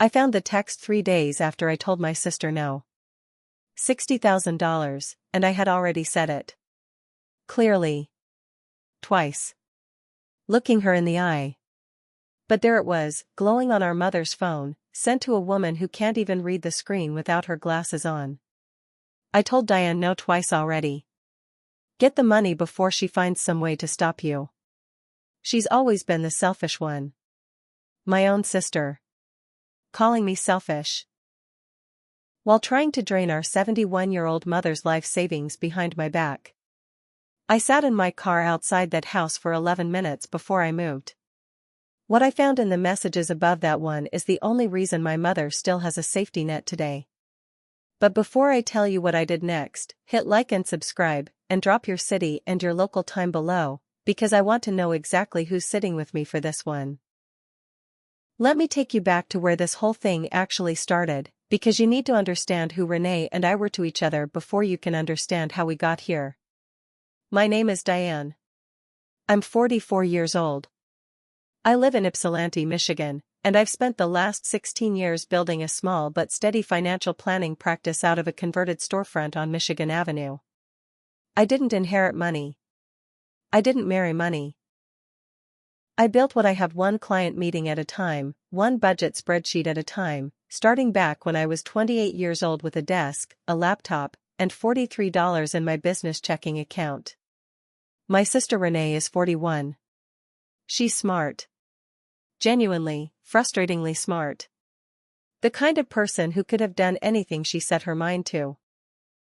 I found the text 3 days after I told my sister no. $60,000, and I had already said it. Clearly. Twice. Looking her in the eye. But there it was, glowing on our mother's phone, sent to a woman who can't even read the screen without her glasses on. I told Diane no twice already. Get the money before she finds some way to stop you. She's always been the selfish one. My own sister. Calling me selfish. While trying to drain our 71-year-old mother's life savings behind my back. I sat in my car outside that house for 11 minutes before I moved. What I found in the messages above that one is the only reason my mother still has a safety net today. But before I tell you what I did next, hit like and subscribe, and drop your city and your local time below, because I want to know exactly who's sitting with me for this one. Let me take you back to where this whole thing actually started, because you need to understand who Renee and I were to each other before you can understand how we got here. My name is Diane. I'm 44 years old. I live in Ypsilanti, Michigan, and I've spent the last 16 years building a small but steady financial planning practice out of a converted storefront on Michigan Avenue. I didn't inherit money. I didn't marry money. I built what I have, one client meeting at a time, one budget spreadsheet at a time, starting back when I was 28 years old with a desk, a laptop, and $43 in my business checking account. My sister Renee is 41. She's smart. Genuinely, frustratingly smart. The kind of person who could have done anything she set her mind to.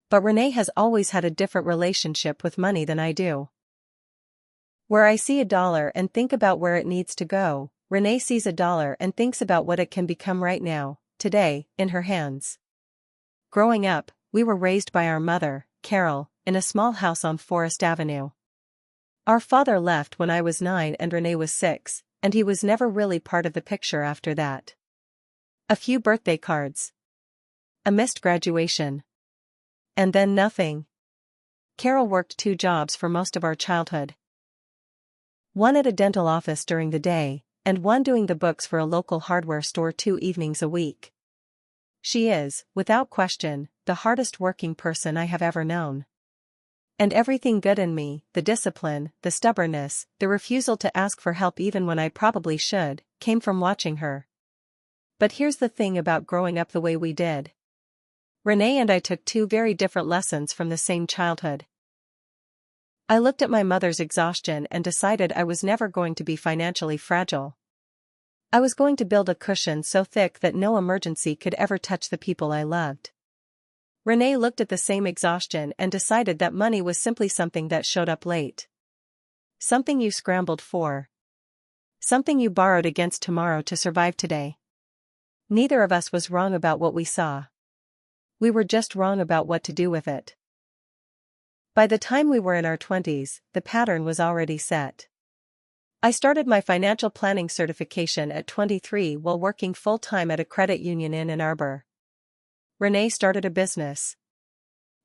But Renee has always had a different relationship with money than I do. Where I see a dollar and think about where it needs to go, Renee sees a dollar and thinks about what it can become right now, today, in her hands. Growing up, we were raised by our mother, Carol, in a small house on Forest Avenue. Our father left when I was 9 and Renee was 6, and he was never really part of the picture after that. A few birthday cards. A missed graduation. And then nothing. Carol worked 2 jobs for most of our childhood. One at a dental office during the day, and one doing the books for a local hardware store 2 evenings a week. She is, without question, the hardest working person I have ever known. And everything good in me, the discipline, the stubbornness, the refusal to ask for help even when I probably should, came from watching her. But here's the thing about growing up the way we did. Renee and I took 2 very different lessons from the same childhood. I looked at my mother's exhaustion and decided I was never going to be financially fragile. I was going to build a cushion so thick that no emergency could ever touch the people I loved. Renee looked at the same exhaustion and decided that money was simply something that showed up late. Something you scrambled for. Something you borrowed against tomorrow to survive today. Neither of us was wrong about what we saw. We were just wrong about what to do with it. By the time we were in our 20s, the pattern was already set. I started my financial planning certification at 23 while working full-time at a credit union in Ann Arbor. Renee started a business.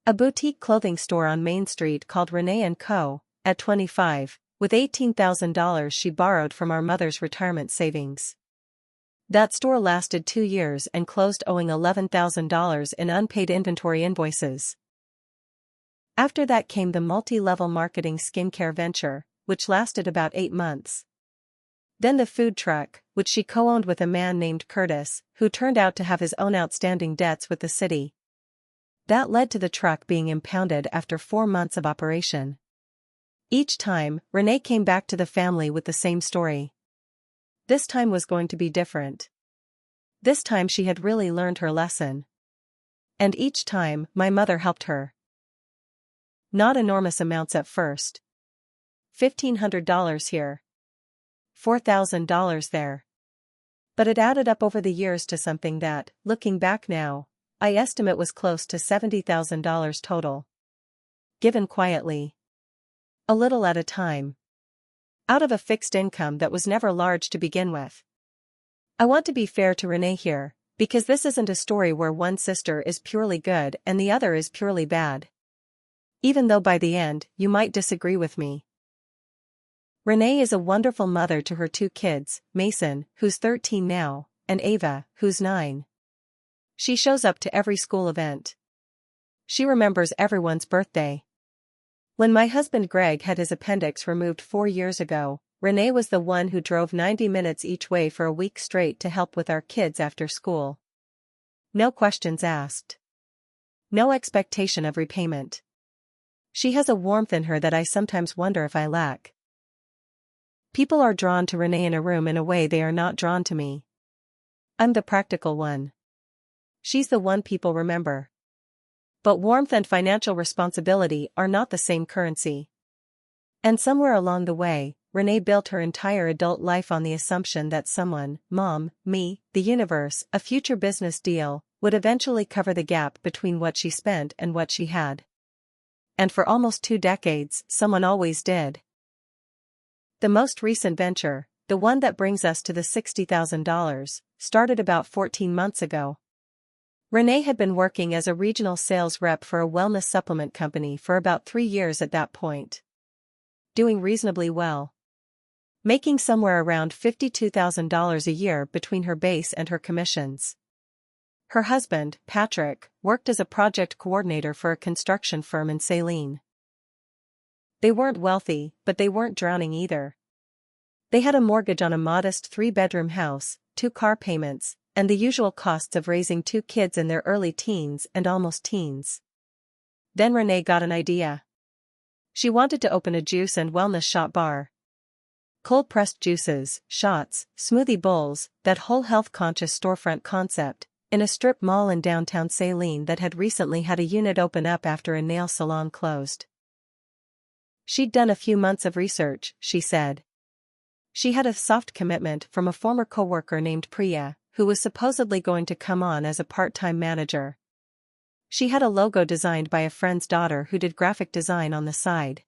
A boutique clothing store on Main Street called Renee & Co., at 25, with $18,000 she borrowed from our mother's retirement savings. That store lasted 2 years and closed owing $11,000 in unpaid inventory invoices. After that came the multi-level marketing skincare venture, which lasted about 8 months. Then the food truck, which she co-owned with a man named Curtis, who turned out to have his own outstanding debts with the city. That led to the truck being impounded after 4 months of operation. Each time, Renee came back to the family with the same story. This time was going to be different. This time she had really learned her lesson. And each time, my mother helped her. Not enormous amounts at first. $1,500 here. $4,000 there. But it added up over the years to something that, looking back now, I estimate was close to $70,000 total. Given quietly. A little at a time. Out of a fixed income that was never large to begin with. I want to be fair to Renee here, because this isn't a story where one sister is purely good and the other is purely bad. Even though by the end, you might disagree with me. Renee is a wonderful mother to her 2 kids, Mason, who's 13 now, and Ava, who's 9. She shows up to every school event. She remembers everyone's birthday. When my husband Greg had his appendix removed 4 years ago, Renee was the one who drove 90 minutes each way for a week straight to help with our kids after school. No questions asked. No expectation of repayment. She has a warmth in her that I sometimes wonder if I lack. People are drawn to Renee in a room in a way they are not drawn to me. I'm the practical one. She's the one people remember. But warmth and financial responsibility are not the same currency. And somewhere along the way, Renee built her entire adult life on the assumption that someone, mom, me, the universe, a future business deal, would eventually cover the gap between what she spent and what she had. And for almost 2 decades, someone always did. The most recent venture, the one that brings us to the $60,000, started about 14 months ago. Renee had been working as a regional sales rep for a wellness supplement company for about 3 years at that point. Doing reasonably well. Making somewhere around $52,000 a year between her base and her commissions. Her husband, Patrick, worked as a project coordinator for a construction firm in Saline. They weren't wealthy, but they weren't drowning either. They had a mortgage on a modest 3-bedroom house, 2 car payments, and the usual costs of raising 2 kids in their early teens and almost teens. Then Renee got an idea. She wanted to open a juice and wellness shop bar. Cold-pressed juices, shots, smoothie bowls, that whole health-conscious storefront concept, in a strip mall in downtown Saline that had recently had a unit open up after a nail salon closed. She'd done a few months of research, she said. She had a soft commitment from a former coworker named Priya, who was supposedly going to come on as a part-time manager. She had a logo designed by a friend's daughter who did graphic design on the side.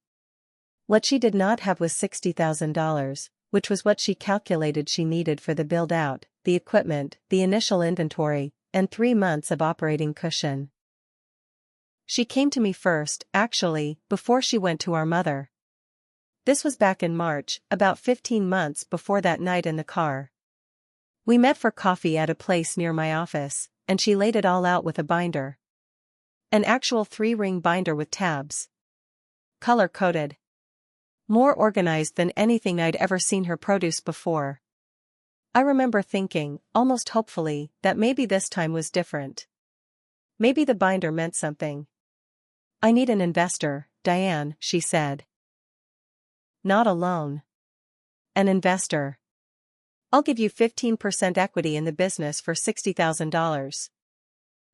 What she did not have was $60,000, which was what she calculated she needed for the build-out, the equipment, the initial inventory, and 3 months of operating cushion. She came to me first, actually, before she went to our mother. This was back in March, about 15 months before that night in the car. We met for coffee at a place near my office, and she laid it all out with a binder. An actual 3-ring binder with tabs. Color-coded. More organized than anything I'd ever seen her produce before. I remember thinking, almost hopefully, that maybe this time was different. Maybe the binder meant something. I need an investor, Diane, she said. Not a loan. An investor. I'll give you 15% equity in the business for $60,000.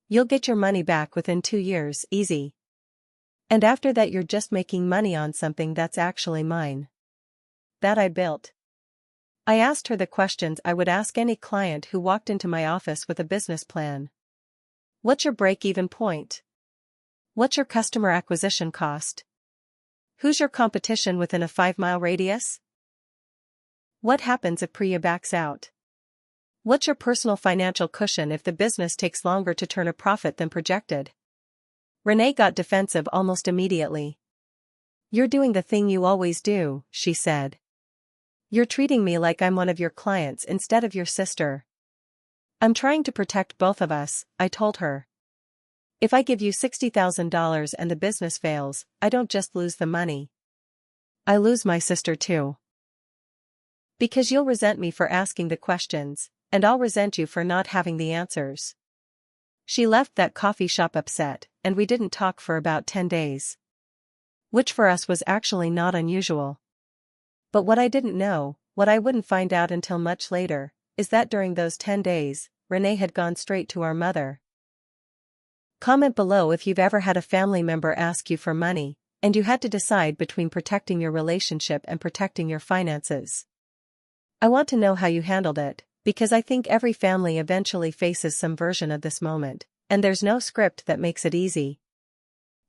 You'll get your money back within 2 years, easy. And after that you're just making money on something that's actually mine. That I built. I asked her the questions I would ask any client who walked into my office with a business plan. What's your break-even point? What's your customer acquisition cost? Who's your competition within a 5-mile radius? What happens if Priya backs out? What's your personal financial cushion if the business takes longer to turn a profit than projected? Renee got defensive almost immediately. You're doing the thing you always do, she said. You're treating me like I'm one of your clients instead of your sister. I'm trying to protect both of us, I told her. If I give you $60,000 and the business fails, I don't just lose the money. I lose my sister too. Because you'll resent me for asking the questions, and I'll resent you for not having the answers. She left that coffee shop upset, and we didn't talk for about 10 days. Which for us was actually not unusual. But what I didn't know, what I wouldn't find out until much later, is that during those 10 days, Renee had gone straight to our mother. Comment below if you've ever had a family member ask you for money, and you had to decide between protecting your relationship and protecting your finances. I want to know how you handled it, because I think every family eventually faces some version of this moment, and there's no script that makes it easy.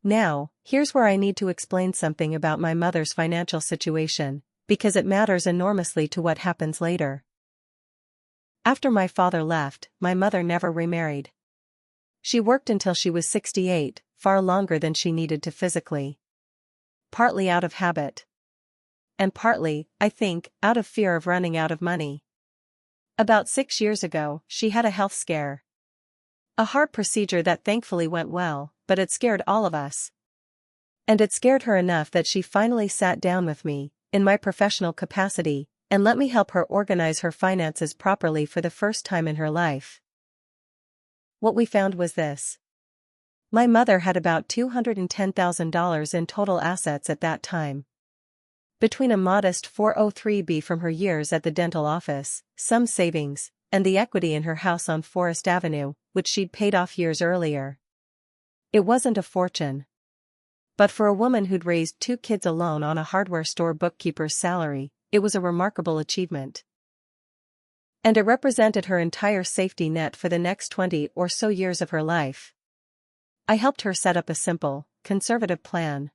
Now, here's where I need to explain something about my mother's financial situation, because it matters enormously to what happens later. After my father left, my mother never remarried. She worked until she was 68, far longer than she needed to physically. Partly out of habit. And partly, I think, out of fear of running out of money. About 6 years ago, she had a health scare. A heart procedure that thankfully went well, but it scared all of us. And it scared her enough that she finally sat down with me, in my professional capacity, and let me help her organize her finances properly for the first time in her life. What we found was this. My mother had about $210,000 in total assets at that time. Between a modest 403b from her years at the dental office, some savings, and the equity in her house on Forest Avenue, which she'd paid off years earlier. It wasn't a fortune. But for a woman who'd raised 2 kids alone on a hardware store bookkeeper's salary, it was a remarkable achievement. And it represented her entire safety net for the next 20 or so years of her life. I helped her set up a simple, conservative plan.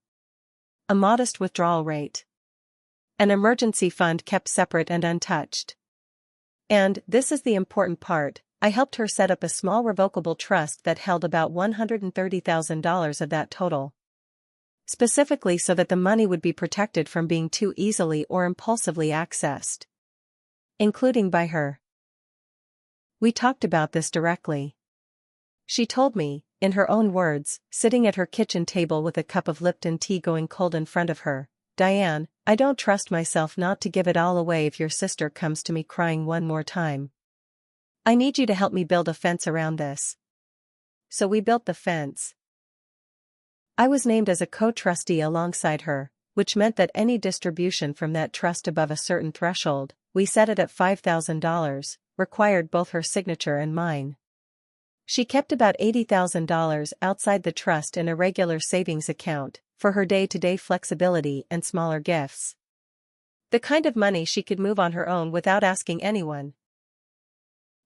A modest withdrawal rate. An emergency fund kept separate and untouched. And, this is the important part, I helped her set up a small revocable trust that held about $130,000 of that total. Specifically so that the money would be protected from being too easily or impulsively accessed. Including by her. We talked about this directly. She told me, in her own words, sitting at her kitchen table with a cup of Lipton tea going cold in front of her, "Diane, I don't trust myself not to give it all away if your sister comes to me crying one more time. I need you to help me build a fence around this." So we built the fence. I was named as a co-trustee alongside her, which meant that any distribution from that trust above a certain threshold, we set it at $5,000, required both her signature and mine. She kept about $80,000 outside the trust in a regular savings account, for her day-to-day flexibility and smaller gifts. The kind of money she could move on her own without asking anyone.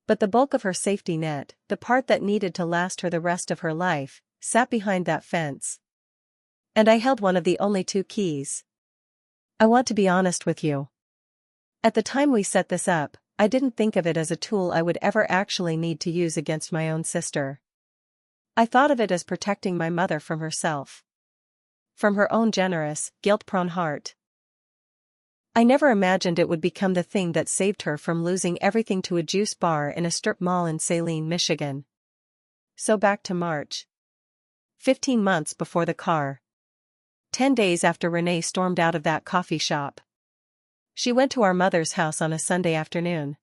But the bulk of her safety net, the part that needed to last her the rest of her life, sat behind that fence. And I held one of the only 2 keys. I want to be honest with you. At the time we set this up, I didn't think of it as a tool I would ever actually need to use against my own sister. I thought of it as protecting my mother from herself. From her own generous, guilt-prone heart. I never imagined it would become the thing that saved her from losing everything to a juice bar in a strip mall in Saline, Michigan. So back to March. 15 months before the car. 10 days after Renee stormed out of that coffee shop. She went to our mother's house on a Sunday afternoon.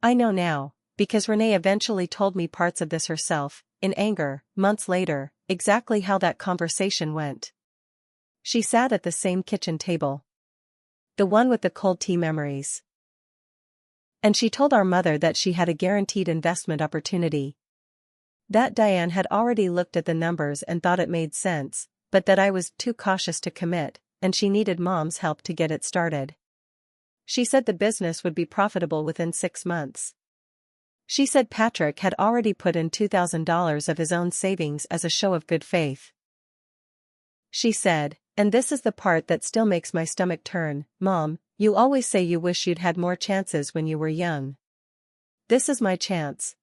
I know now, because Renee eventually told me parts of this herself, in anger, months later, exactly how that conversation went. She sat at the same kitchen table. The one with the cold tea memories. And she told our mother that she had a guaranteed investment opportunity. That Diane had already looked at the numbers and thought it made sense, but that I was too cautious to commit, and she needed Mom's help to get it started. She said the business would be profitable within 6 months. She said Patrick had already put in $2,000 of his own savings as a show of good faith. She said, and this is the part that still makes my stomach turn, "Mom, you always say you wish you'd had more chances when you were young. This is my chance.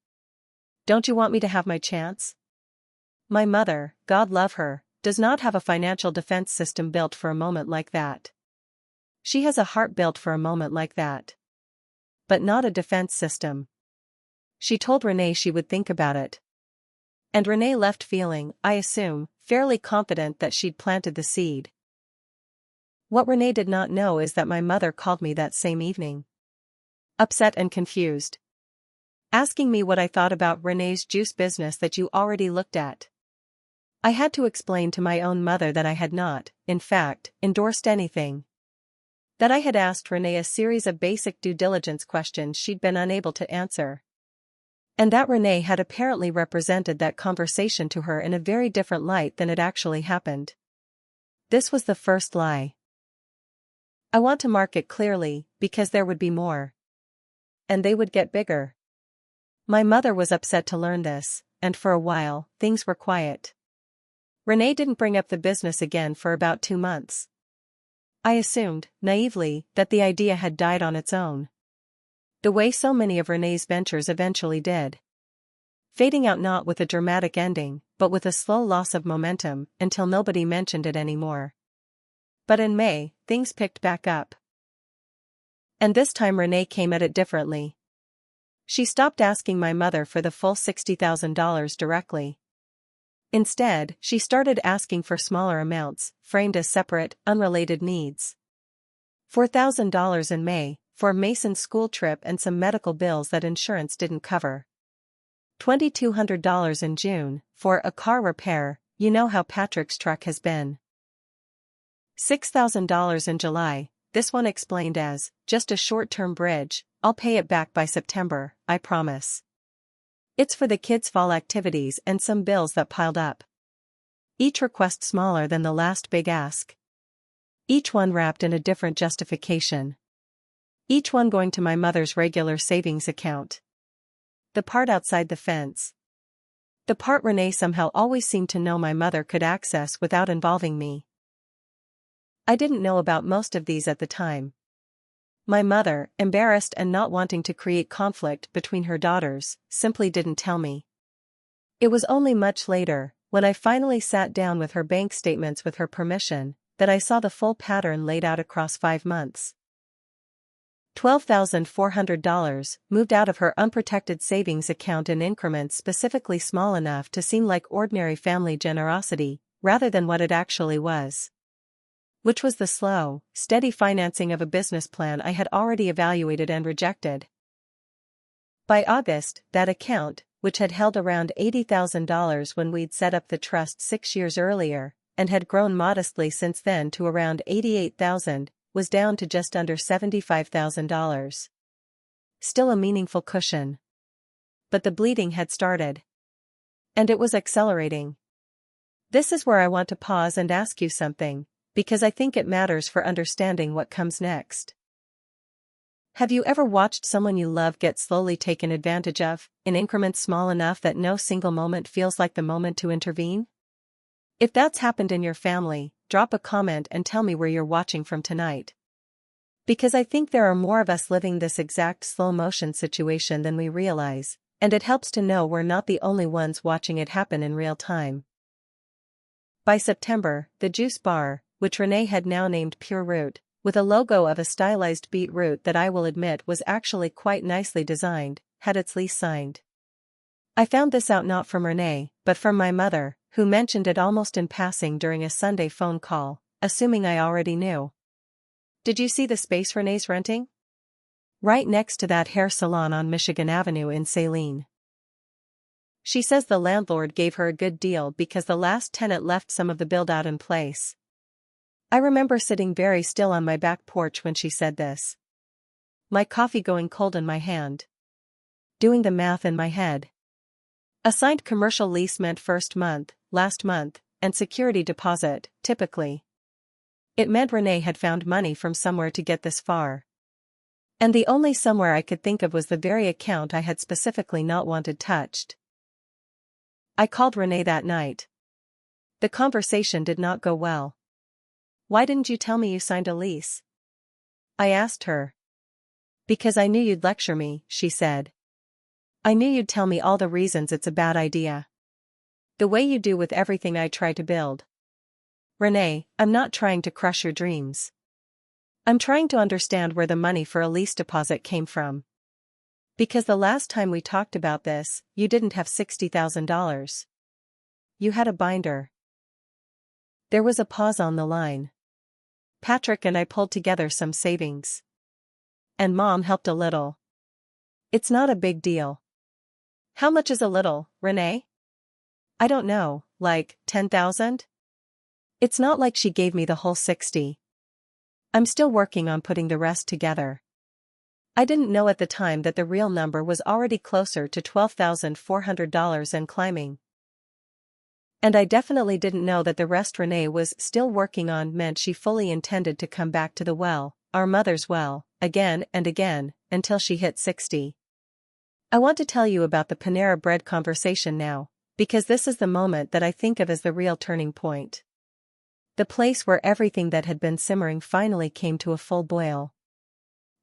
Don't you want me to have my chance?" My mother, God love her, does not have a financial defense system built for a moment like that. She has a heart built for a moment like that. But not a defense system. She told Renee she would think about it. And Renee left feeling, I assume, fairly confident that she'd planted the seed. What Renee did not know is that my mother called me that same evening. Upset and confused. Asking me what I thought about Renee's juice business that you already looked at. I had to explain to my own mother that I had not, in fact, endorsed anything. That I had asked Renee a series of basic due diligence questions she'd been unable to answer. And that Renee had apparently represented that conversation to her in a very different light than it actually happened. This was the first lie. I want to mark it clearly, because there would be more. And they would get bigger. My mother was upset to learn this, and for a while, things were quiet. Renee didn't bring up the business again for about 2 months. I assumed, naively, that the idea had died on its own. The way so many of Renee's ventures eventually did. Fading out not with a dramatic ending, but with a slow loss of momentum, until nobody mentioned it anymore. But in May, things picked back up. And this time Renee came at it differently. She stopped asking my mother for the full $60,000 directly. Instead, she started asking for smaller amounts, framed as separate, unrelated needs. $4,000 in May, for Mason's school trip and some medical bills that insurance didn't cover. $2,200 in June, for a car repair, you know how Patrick's truck has been. $6,000 in July, this one explained as, just a short-term bridge, I'll pay it back by September, I promise. It's for the kids' fall activities and some bills that piled up. Each request smaller than the last big ask. Each one wrapped in a different justification. Each one going to my mother's regular savings account. The part outside the fence. The part Renee somehow always seemed to know my mother could access without involving me. I didn't know about most of these at the time. My mother, embarrassed and not wanting to create conflict between her daughters, simply didn't tell me. It was only much later, when I finally sat down with her bank statements with her permission, that I saw the full pattern laid out across 5 months. $12,400 moved out of her unprotected savings account in increments specifically small enough to seem like ordinary family generosity, rather than what it actually was. Which was the slow, steady financing of a business plan I had already evaluated and rejected. By August, that account, which had held around $80,000 when we'd set up the trust 6 years earlier, and had grown modestly since then to around $88,000, was down to just under $75,000. Still a meaningful cushion. But the bleeding had started. And it was accelerating. This is where I want to pause and ask you something, because I think it matters for understanding what comes next. Have you ever watched someone you love get slowly taken advantage of, in increments small enough that no single moment feels like the moment to intervene? If that's happened in your family, drop a comment and tell me where you're watching from tonight. Because I think there are more of us living this exact slow-motion situation than we realize, and it helps to know we're not the only ones watching it happen in real time. By September, the juice bar, which Renee had now named Pure Root, with a logo of a stylized beetroot that I will admit was actually quite nicely designed, had its lease signed. I found this out not from Renee, but from my mother, who mentioned it almost in passing during a Sunday phone call, assuming I already knew. Did you see the space Renee's renting? Right next to that hair salon on Michigan Avenue in Saline. She says the landlord gave her a good deal because the last tenant left some of the build-out in place. I remember sitting very still on my back porch when she said this. My coffee going cold in my hand. Doing the math in my head. A signed commercial lease meant first month, last month, and security deposit, typically. It meant Renee had found money from somewhere to get this far. And the only somewhere I could think of was the very account I had specifically not wanted touched. I called Renee that night. The conversation did not go well. Why didn't you tell me you signed a lease? I asked her. Because I knew you'd lecture me, she said. I knew you'd tell me all the reasons it's a bad idea. The way you do with everything I try to build. Renee, I'm not trying to crush your dreams. I'm trying to understand where the money for a lease deposit came from. Because the last time we talked about this, you didn't have $60,000. You had a binder. There was a pause on the line. Patrick and I pulled together some savings. And Mom helped a little. It's not a big deal. How much is a little, Renee? I don't know, like, 10,000? It's not like she gave me the whole 60. I'm still working on putting the rest together. I didn't know at the time that the real number was already closer to $12,400 and climbing. And I definitely didn't know that the rest Renee was still working on meant she fully intended to come back to the well, our mother's well, again and again, until she hit 60. I want to tell you about the Panera Bread conversation now, because this is the moment that I think of as the real turning point. The place where everything that had been simmering finally came to a full boil.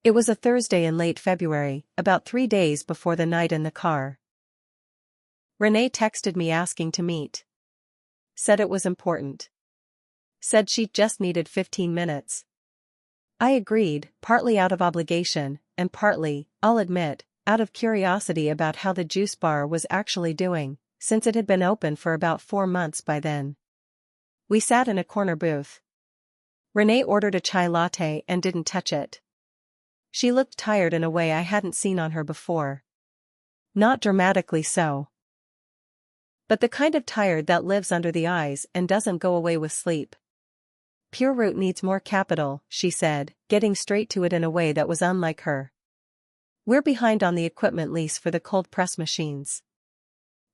It was a Thursday in late February, about 3 days before the night in the car. Renee texted me asking to meet. Said it was important. Said she just needed 15 minutes. I agreed, partly out of obligation, and partly, I'll admit, out of curiosity about how the juice bar was actually doing, since it had been open for about 4 months by then. We sat in a corner booth. Renee ordered a chai latte and didn't touch it. She looked tired in a way I hadn't seen on her before. Not dramatically so, but the kind of tired that lives under the eyes and doesn't go away with sleep. Pure Root needs more capital, she said, getting straight to it in a way that was unlike her. We're behind on the equipment lease for the cold press machines.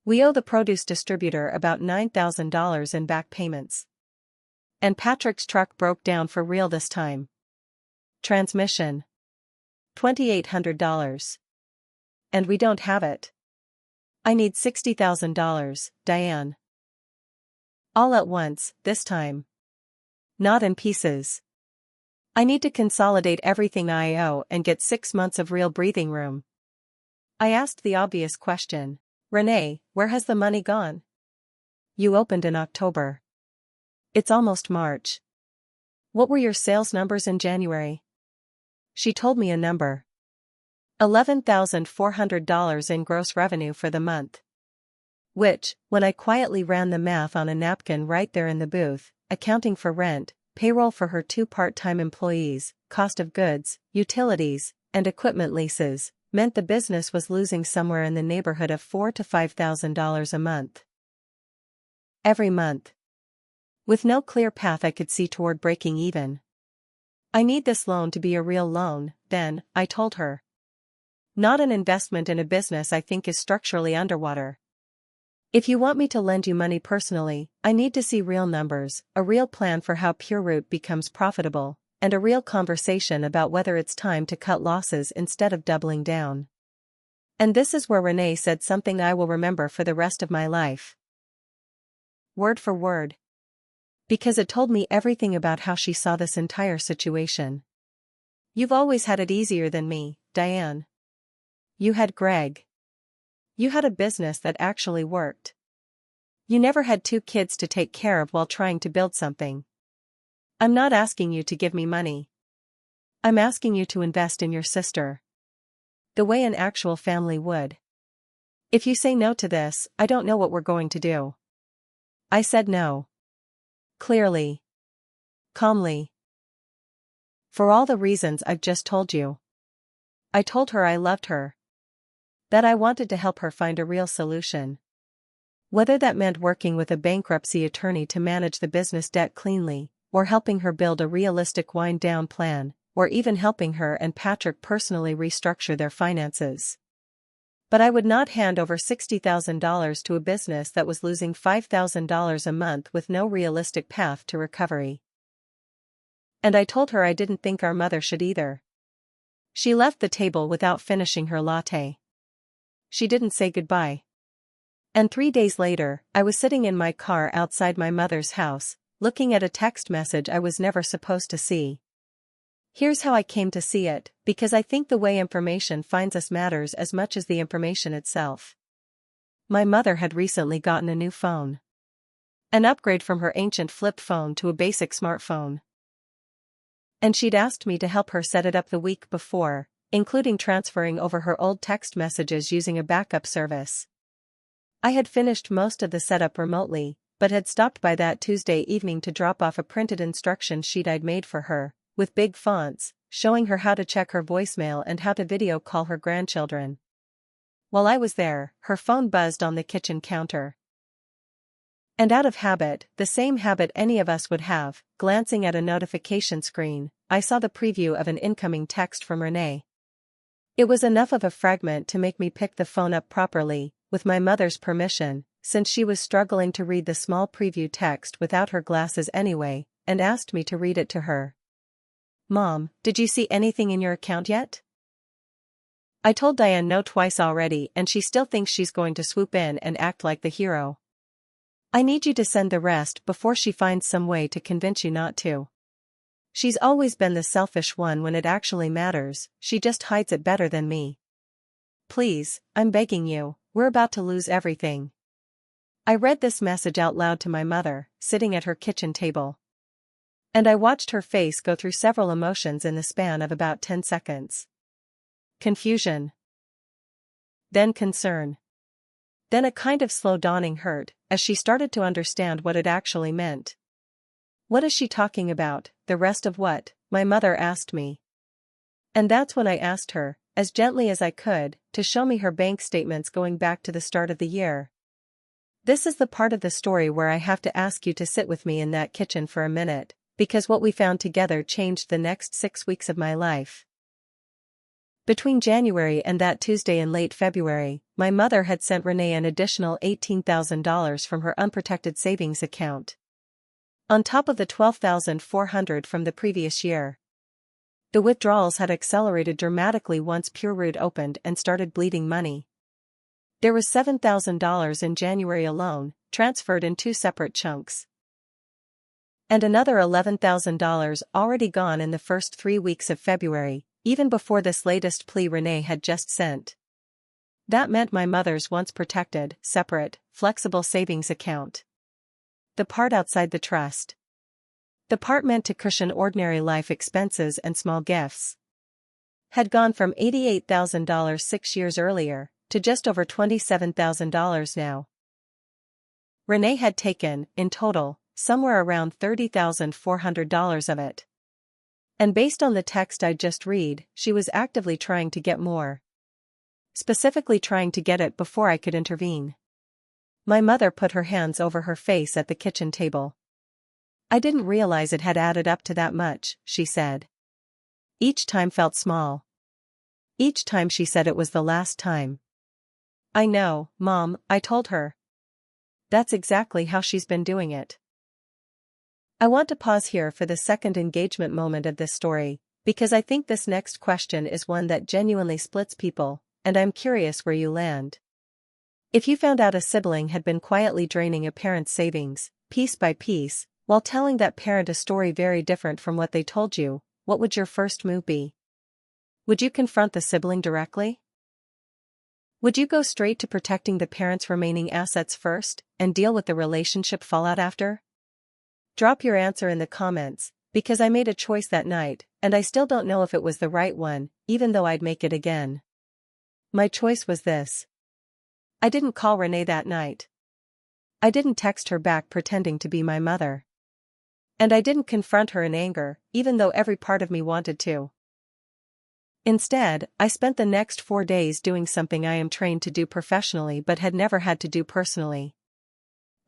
We owe the produce distributor about $9,000 in back payments. And Patrick's truck broke down for real this time. Transmission. $2,800. And we don't have it. I need $60,000, Diane. All at once, this time. Not in pieces. I need to consolidate everything I owe and get 6 months of real breathing room. I asked the obvious question. Renee, where has the money gone? You opened in October. It's almost March. What were your sales numbers in January? She told me a number. $11,400 in gross revenue for the month. Which, when I quietly ran the math on a napkin right there in the booth, accounting for rent, payroll for her 2 part-time employees, cost of goods, utilities, and equipment leases, meant the business was losing somewhere in the neighborhood of $4,000 to $5,000 a month. Every month. With no clear path I could see toward breaking even. I need this loan to be a real loan, then, I told her. Not an investment in a business I think is structurally underwater. If you want me to lend you money personally, I need to see real numbers, a real plan for how Pure Root becomes profitable, and a real conversation about whether it's time to cut losses instead of doubling down. And this is where Renee said something I will remember for the rest of my life. Word for word. Because it told me everything about how she saw this entire situation. You've always had it easier than me, Diane. You had Greg. You had a business that actually worked. You never had 2 kids to take care of while trying to build something. I'm not asking you to give me money. I'm asking you to invest in your sister. The way an actual family would. If you say no to this, I don't know what we're going to do. I said no. Clearly. Calmly. For all the reasons I've just told you. I told her I loved her. That I wanted to help her find a real solution. Whether that meant working with a bankruptcy attorney to manage the business debt cleanly, or helping her build a realistic wind-down plan, or even helping her and Patrick personally restructure their finances. But I would not hand over $60,000 to a business that was losing $5,000 a month with no realistic path to recovery. And I told her I didn't think our mother should either. She left the table without finishing her latte. She didn't say goodbye. And 3 days later, I was sitting in my car outside my mother's house, looking at a text message I was never supposed to see. Here's how I came to see it, because I think the way information finds us matters as much as the information itself. My mother had recently gotten a new phone. An upgrade from her ancient flip phone to a basic smartphone. And she'd asked me to help her set it up the week before, including transferring over her old text messages using a backup service. I had finished most of the setup remotely, but had stopped by that Tuesday evening to drop off a printed instruction sheet I'd made for her, with big fonts, showing her how to check her voicemail and how to video call her grandchildren. While I was there, her phone buzzed on the kitchen counter. And out of habit, the same habit any of us would have, glancing at a notification screen, I saw the preview of an incoming text from Renee. It was enough of a fragment to make me pick the phone up properly, with my mother's permission, since she was struggling to read the small preview text without her glasses anyway, and asked me to read it to her. Mom, did you see anything in your account yet? I told Diane no twice already and she still thinks she's going to swoop in and act like the hero. I need you to send the rest before she finds some way to convince you not to. She's always been the selfish one when it actually matters, she just hides it better than me. Please, I'm begging you, we're about to lose everything. I read this message out loud to my mother, sitting at her kitchen table. And I watched her face go through several emotions in the span of about 10 seconds. Confusion. then concern. Then a kind of slow dawning hurt, as she started to understand what it actually meant. "What is she talking about, the rest of what?" my mother asked me. And that's when I asked her, as gently as I could, to show me her bank statements going back to the start of the year. This is the part of the story where I have to ask you to sit with me in that kitchen for a minute, because what we found together changed the next 6 weeks of my life. Between January and that Tuesday in late February, my mother had sent Renee an additional $18,000 from her unprotected savings account, on top of the $12,400 from the previous year. The withdrawals had accelerated dramatically once Pureroot opened and started bleeding money. There was $7,000 in January alone, transferred in 2 separate chunks. And another $11,000 already gone in the first 3 weeks of February, even before this latest plea Renee had just sent. That meant my mother's once protected, separate, flexible savings account, the part outside the trust, the part meant to cushion ordinary life expenses and small gifts, had gone from $88,000 6 years earlier to just over $27,000 now. Renee had taken, in total, somewhere around $30,400 of it. And based on the text I'd just read, she was actively trying to get more. Specifically trying to get it before I could intervene. My mother put her hands over her face at the kitchen table. "I didn't realize it had added up to that much," she said. Each time felt small. Each time she said it was the last time. "I know, Mom," I told her. "That's exactly how she's been doing it." I want to pause here for the second engagement moment of this story, because I think this next question is one that genuinely splits people, and I'm curious where you land. If you found out a sibling had been quietly draining a parent's savings, piece by piece, while telling that parent a story very different from what they told you, what would your first move be? Would you confront the sibling directly? Would you go straight to protecting the parent's remaining assets first, and deal with the relationship fallout after? Drop your answer in the comments, because I made a choice that night, and I still don't know if it was the right one, even though I'd make it again. My choice was this. I didn't call Renee that night. I didn't text her back pretending to be my mother. And I didn't confront her in anger, even though every part of me wanted to. Instead, I spent the next 4 days doing something I am trained to do professionally but had never had to do personally.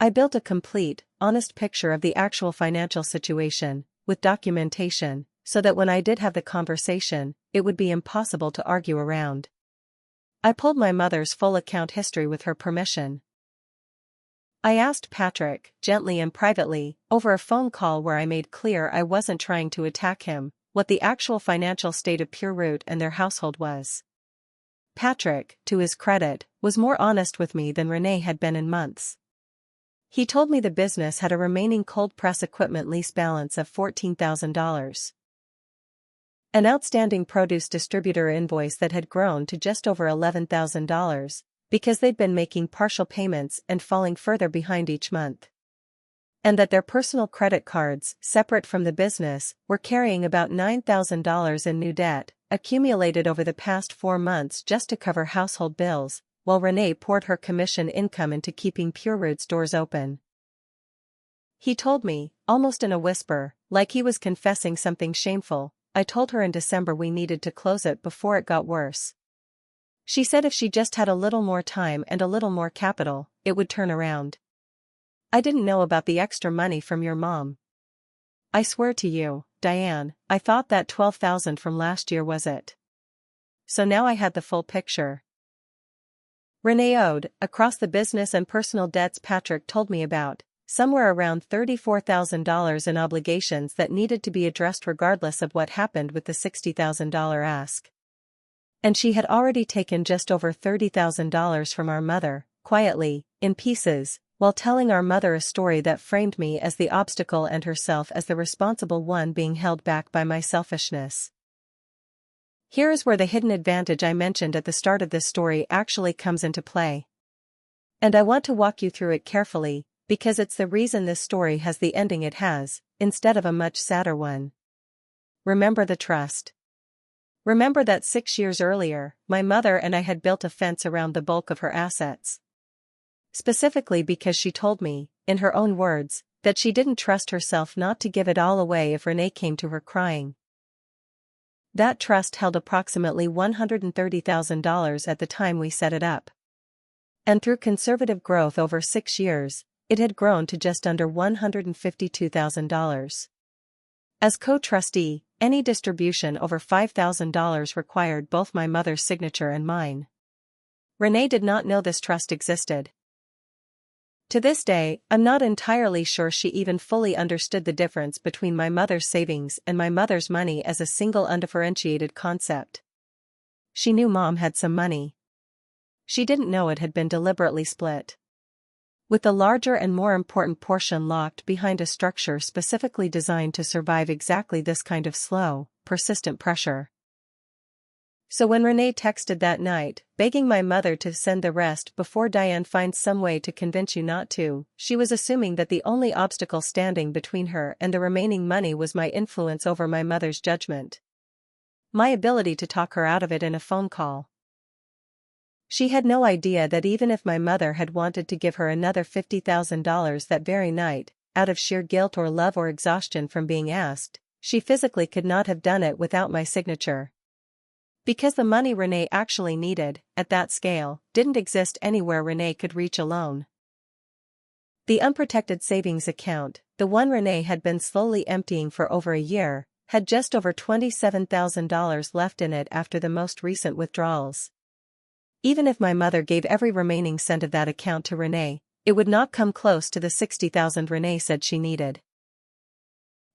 I built a complete, honest picture of the actual financial situation, with documentation, so that when I did have the conversation, it would be impossible to argue around. I pulled my mother's full account history with her permission. I asked Patrick, gently and privately, over a phone call where I made clear I wasn't trying to attack him, what the actual financial state of Pureroot and their household was. Patrick, to his credit, was more honest with me than Renee had been in months. He told me the business had a remaining cold press equipment lease balance of $14,000. An outstanding produce distributor invoice that had grown to just over $11,000, because they'd been making partial payments and falling further behind each month. And that their personal credit cards, separate from the business, were carrying about $9,000 in new debt, accumulated over the past 4 months just to cover household bills, while Renee poured her commission income into keeping Pureroot's doors open. He told me, almost in a whisper, like he was confessing something shameful. I told her in December we needed to close it before it got worse. She said if she just had a little more time and a little more capital, it would turn around. I didn't know about the extra money from your mom. I swear to you, Diane, I thought that $12,000 from last year was it. So now I had the full picture. Renee owed, across the business and personal debts Patrick told me about, somewhere around $34,000 in obligations that needed to be addressed regardless of what happened with the $60,000 ask. And she had already taken just over $30,000 from our mother, quietly, in pieces, while telling our mother a story that framed me as the obstacle and herself as the responsible one being held back by my selfishness. Here is where the hidden advantage I mentioned at the start of this story actually comes into play. And I want to walk you through it carefully, because it's the reason this story has the ending it has, instead of a much sadder one. Remember the trust. Remember that 6 years earlier, my mother and I had built a fence around the bulk of her assets. Specifically because she told me, in her own words, that she didn't trust herself not to give it all away if Renee came to her crying. That trust held approximately $130,000 at the time we set it up. And through conservative growth over 6 years, it had grown to just under $152,000. As co-trustee, any distribution over $5,000 required both my mother's signature and mine. Renee did not know this trust existed. To this day, I'm not entirely sure she even fully understood the difference between my mother's savings and my mother's money as a single undifferentiated concept. She knew Mom had some money. She didn't know it had been deliberately split, with the larger and more important portion locked behind a structure specifically designed to survive exactly this kind of slow, persistent pressure. So when Renee texted that night, begging my mother to send the rest before Diane finds some way to convince you not to, she was assuming that the only obstacle standing between her and the remaining money was my influence over my mother's judgment. My ability to talk her out of it in a phone call. She had no idea that even if my mother had wanted to give her another $50,000 that very night, out of sheer guilt or love or exhaustion from being asked, she physically could not have done it without my signature. Because the money Renee actually needed, at that scale, didn't exist anywhere Renee could reach alone. The unprotected savings account, the one Renee had been slowly emptying for over a year, had just over $27,000 left in it after the most recent withdrawals. Even if my mother gave every remaining cent of that account to Renee, it would not come close to the $60,000 Renee said she needed.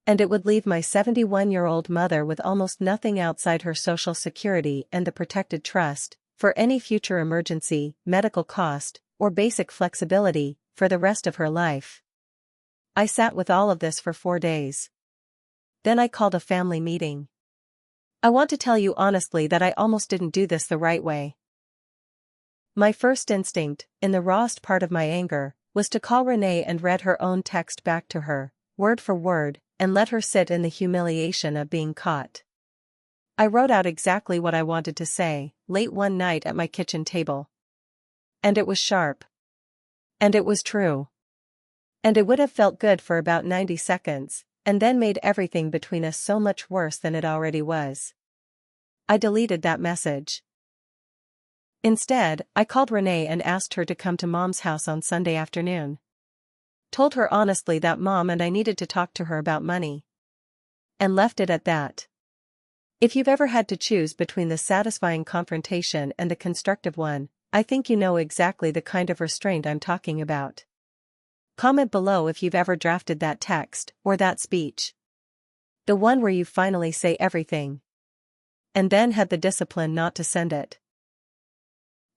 And it would leave my 71-year-old mother with almost nothing outside her Social Security and the protected trust, for any future emergency, medical cost, or basic flexibility, for the rest of her life. I sat with all of this for 4 days. Then I called a family meeting. I want to tell you honestly that I almost didn't do this the right way. My first instinct, in the rawest part of my anger, was to call Renee and read her own text back to her, word for word, and let her sit in the humiliation of being caught. I wrote out exactly what I wanted to say, late one night at my kitchen table. And it was sharp. And it was true. And it would have felt good for about 90 seconds, and then made everything between us so much worse than it already was. I deleted that message. Instead, I called Renee and asked her to come to Mom's house on Sunday afternoon. Told her honestly that Mom and I needed to talk to her about money. And left it at that. If you've ever had to choose between the satisfying confrontation and the constructive one, I think you know exactly the kind of restraint I'm talking about. Comment below if you've ever drafted that text, or that speech. The one where you finally say everything. And then had the discipline not to send it.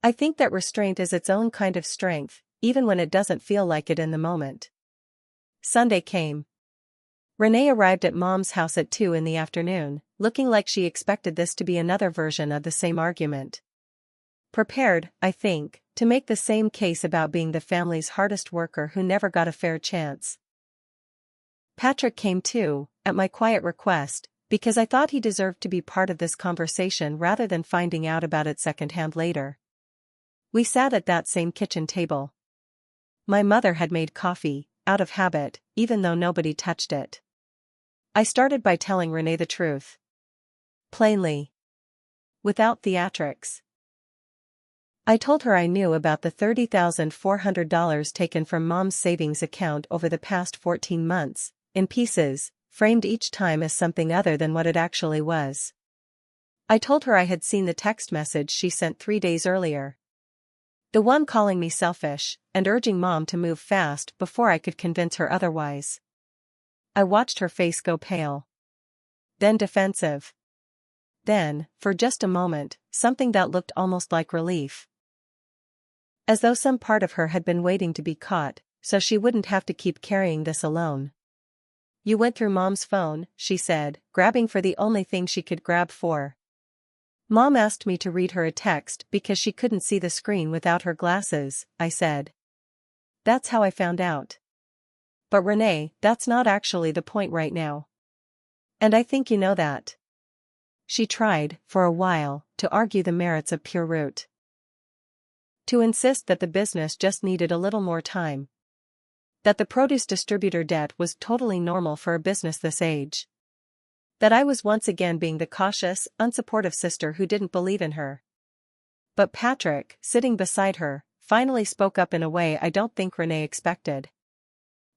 I think that restraint is its own kind of strength, even when it doesn't feel like it in the moment. Sunday came. Renee arrived at Mom's house at 2 in the afternoon, looking like she expected this to be another version of the same argument. Prepared, I think, to make the same case about being the family's hardest worker who never got a fair chance. Patrick came too, at my quiet request, because I thought he deserved to be part of this conversation rather than finding out about it secondhand later. We sat at that same kitchen table. My mother had made coffee, out of habit, even though nobody touched it. I started by telling Renee the truth. Plainly. Without theatrics. I told her I knew about the $30,400 taken from Mom's savings account over the past 14 months, in pieces, framed each time as something other than what it actually was. I told her I had seen the text message she sent 3 days earlier. The one calling me selfish, and urging Mom to move fast before I could convince her otherwise. I watched her face go pale. Then defensive. Then, for just a moment, something that looked almost like relief. As though some part of her had been waiting to be caught, so she wouldn't have to keep carrying this alone. You went through Mom's phone, she said, grabbing for the only thing she could grab for. Mom asked me to read her a text because she couldn't see the screen without her glasses, I said. That's how I found out. But Renee, that's not actually the point right now. And I think you know that. she tried, for a while, to argue the merits of Pure Root. To insist that the business just needed a little more time. That the produce distributor debt was totally normal for a business this age. That I was once again being the cautious, unsupportive sister who didn't believe in her. But Patrick, sitting beside her, finally spoke up in a way I don't think Renee expected.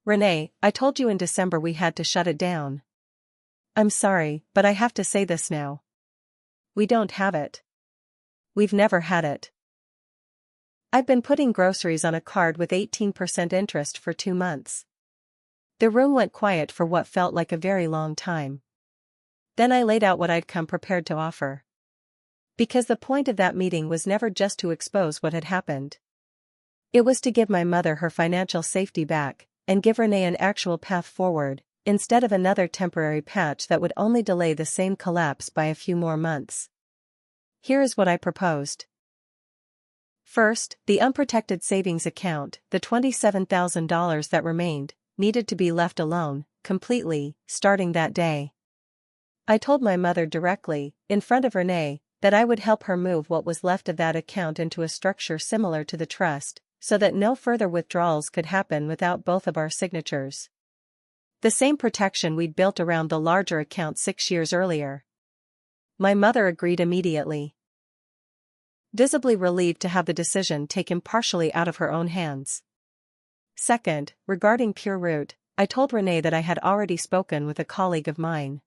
"Renee, I told you in December we had to shut it down. I'm sorry, but I have to say this now. We don't have it. We've never had it. I've been putting groceries on a card with 18% interest for 2 months." The room went quiet for what felt like a very long time. Then I laid out what I'd come prepared to offer. Because the point of that meeting was never just to expose what had happened. It was to give my mother her financial safety back, and give Renee an actual path forward, instead of another temporary patch that would only delay the same collapse by a few more months. Here is what I proposed. First, the unprotected savings account, the $27,000 that remained, needed to be left alone, completely, starting that day. I told my mother directly, in front of Renee, that I would help her move what was left of that account into a structure similar to the trust, so that no further withdrawals could happen without both of our signatures. The same protection we'd built around the larger account 6 years earlier. My mother agreed immediately. Visibly relieved to have the decision taken partially out of her own hands. Second, regarding Pure Root, I told Renee that I had already spoken with a colleague of mine.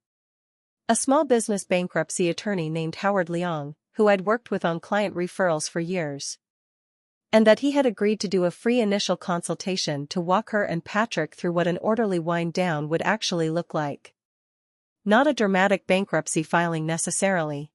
A small business bankruptcy attorney named Howard Leong, who I'd worked with on client referrals for years. And that he had agreed to do a free initial consultation to walk her and Patrick through what an orderly wind down would actually look like. Not a dramatic bankruptcy filing necessarily,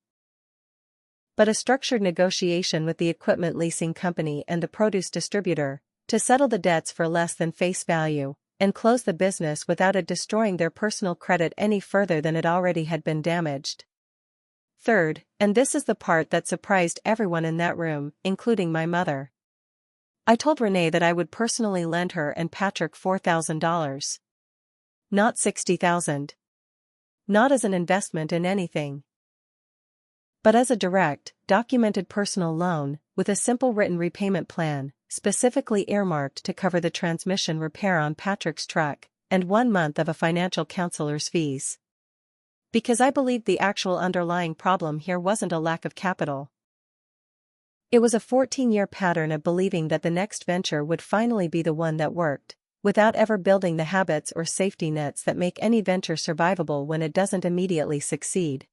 but a structured negotiation with the equipment leasing company and the produce distributor, to settle the debts for less than face value, and close the business without it destroying their personal credit any further than it already had been damaged. Third, and this is the part that surprised everyone in that room, including my mother. I told Renee that I would personally lend her and Patrick $4,000. Not $60,000. Not as an investment in anything, but as a direct, documented personal loan, with a simple written repayment plan, specifically earmarked to cover the transmission repair on Patrick's truck, and 1 month of a financial counselor's fees. Because I believed the actual underlying problem here wasn't a lack of capital. It was a 14-year pattern of believing that the next venture would finally be the one that worked, without ever building the habits or safety nets that make any venture survivable when it doesn't immediately succeed.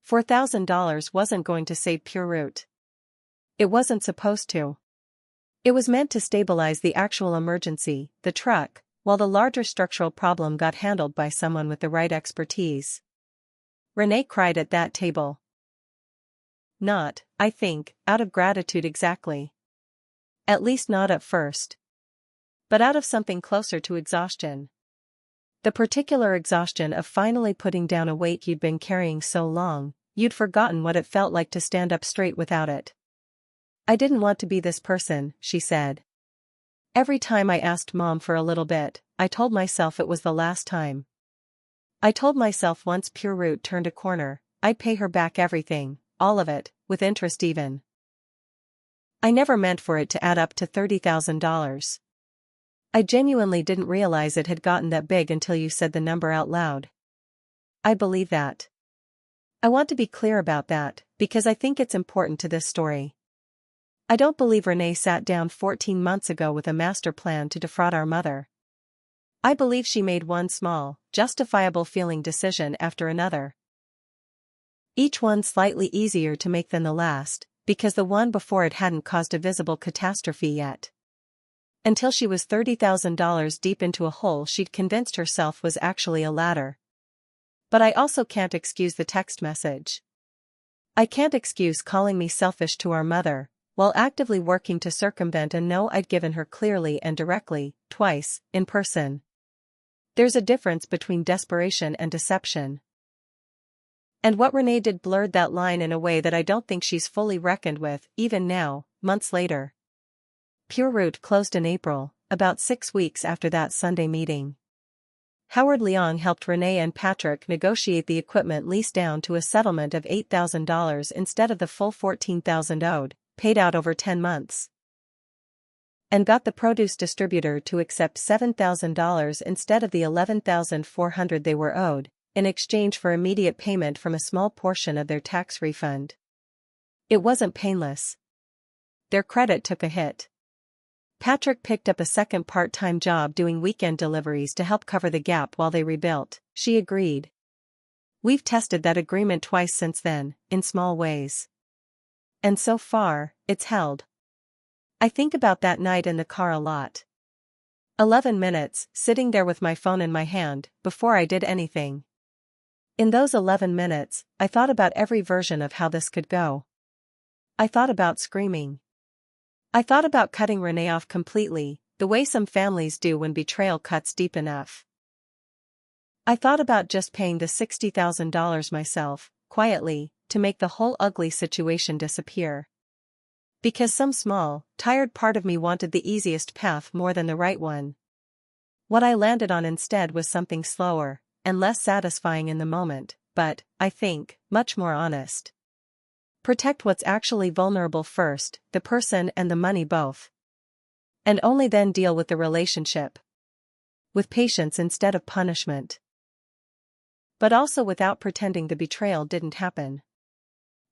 $4,000 wasn't going to save Pure Root. It wasn't supposed to. It was meant to stabilize the actual emergency, the truck, while the larger structural problem got handled by someone with the right expertise. Renee cried at that table. Not, I think, out of gratitude exactly. At least not at first. But out of something closer to exhaustion. The particular exhaustion of finally putting down a weight you'd been carrying so long, you'd forgotten what it felt like to stand up straight without it. "I didn't want to be this person," she said. "Every time I asked Mom for a little bit, I told myself it was the last time. I told myself once Pure Root turned a corner, I'd pay her back everything, all of it, with interest even. I never meant for it to add up to $30,000. I genuinely didn't realize it had gotten that big until you said the number out loud. I believe that. I want to be clear about that, because I think it's important to this story. I don't believe Renee sat down 14 months ago with a master plan to defraud our mother. I believe she made one small, justifiable feeling decision after another. Each one slightly easier to make than the last, because the one before it hadn't caused a visible catastrophe yet. Until she was $30,000 deep into a hole she'd convinced herself was actually a ladder. But I also can't excuse the text message. I can't excuse calling me selfish to our mother, while actively working to circumvent a no I'd given her clearly and directly, twice, in person. There's a difference between desperation and deception. And what Renee did blurred that line in a way that I don't think she's fully reckoned with, even now, months later. Pure Root closed in April, about 6 weeks after that Sunday meeting. Howard Leong helped Renee and Patrick negotiate the equipment lease down to a settlement of $8,000 instead of the full $14,000 owed, paid out over 10 months. And got the produce distributor to accept $7,000 instead of the $11,400 they were owed, in exchange for immediate payment from a small portion of their tax refund. It wasn't painless. Their credit took a hit. Patrick picked up a second part-time job doing weekend deliveries to help cover the gap while they rebuilt. She agreed. We've tested that agreement twice since then, in small ways. And so far, it's held. I think about that night in the car a lot. 11 minutes, sitting there with my phone in my hand, before I did anything. In those 11 minutes, I thought about every version of how this could go. I thought about screaming. I thought about cutting Renee off completely, the way some families do when betrayal cuts deep enough. I thought about just paying the $60,000 myself, quietly, to make the whole ugly situation disappear. Because some small, tired part of me wanted the easiest path more than the right one. What I landed on instead was something slower, and less satisfying in the moment, but, I think, much more honest. Protect what's actually vulnerable first, the person and the money both. And only then deal with the relationship. With patience instead of punishment. But also without pretending the betrayal didn't happen.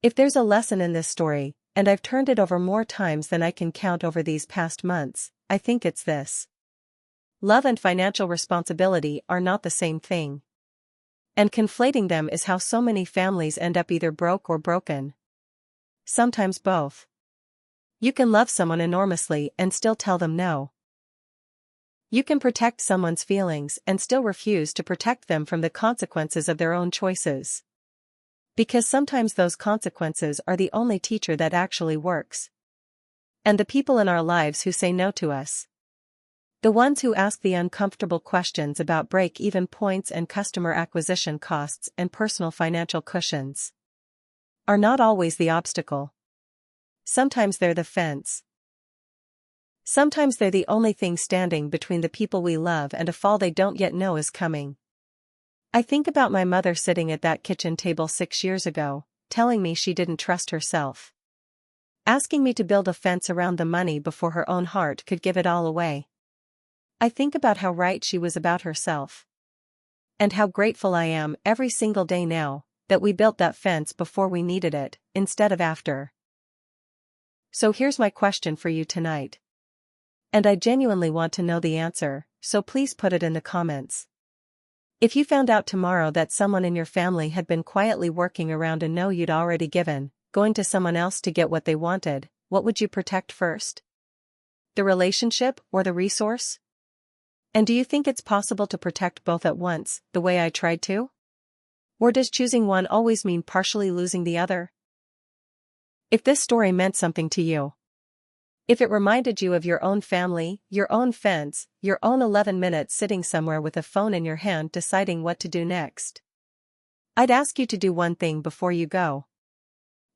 If there's a lesson in this story, and I've turned it over more times than I can count over these past months, I think it's this. Love and financial responsibility are not the same thing. And conflating them is how so many families end up either broke or broken. Sometimes both. You can love someone enormously and still tell them no. You can protect someone's feelings and still refuse to protect them from the consequences of their own choices. Because sometimes those consequences are the only teacher that actually works. And the people in our lives who say no to us. The ones who ask the uncomfortable questions about break-even points and customer acquisition costs and personal financial cushions. Are not always the obstacle. Sometimes they're the fence. Sometimes they're the only thing standing between the people we love and a fall they don't yet know is coming. I think about my mother sitting at that kitchen table 6 years ago, telling me she didn't trust herself. Asking me to build a fence around the money before her own heart could give it all away. I think about how right she was about herself. And how grateful I am every single day now, that we built that fence before we needed it, instead of after. So here's my question for you tonight. And I genuinely want to know the answer, so please put it in the comments. If you found out tomorrow that someone in your family had been quietly working around a no you'd already given, going to someone else to get what they wanted, what would you protect first? The relationship or the resource? And do you think it's possible to protect both at once, the way I tried to? Or does choosing one always mean partially losing the other? If this story meant something to you, if it reminded you of your own family, your own fence, your own 11 minutes sitting somewhere with a phone in your hand deciding what to do next, I'd ask you to do one thing before you go.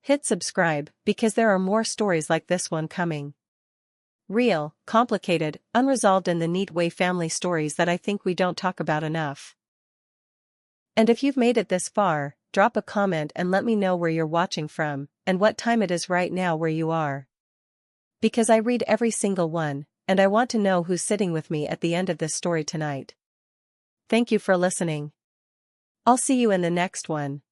Hit subscribe, because there are more stories like this one coming. Real, complicated, unresolved in the neat way family stories that I think we don't talk about enough. And if you've made it this far, drop a comment and let me know where you're watching from, and what time it is right now where you are. Because I read every single one, and I want to know who's sitting with me at the end of this story tonight. Thank you for listening. I'll see you in the next one.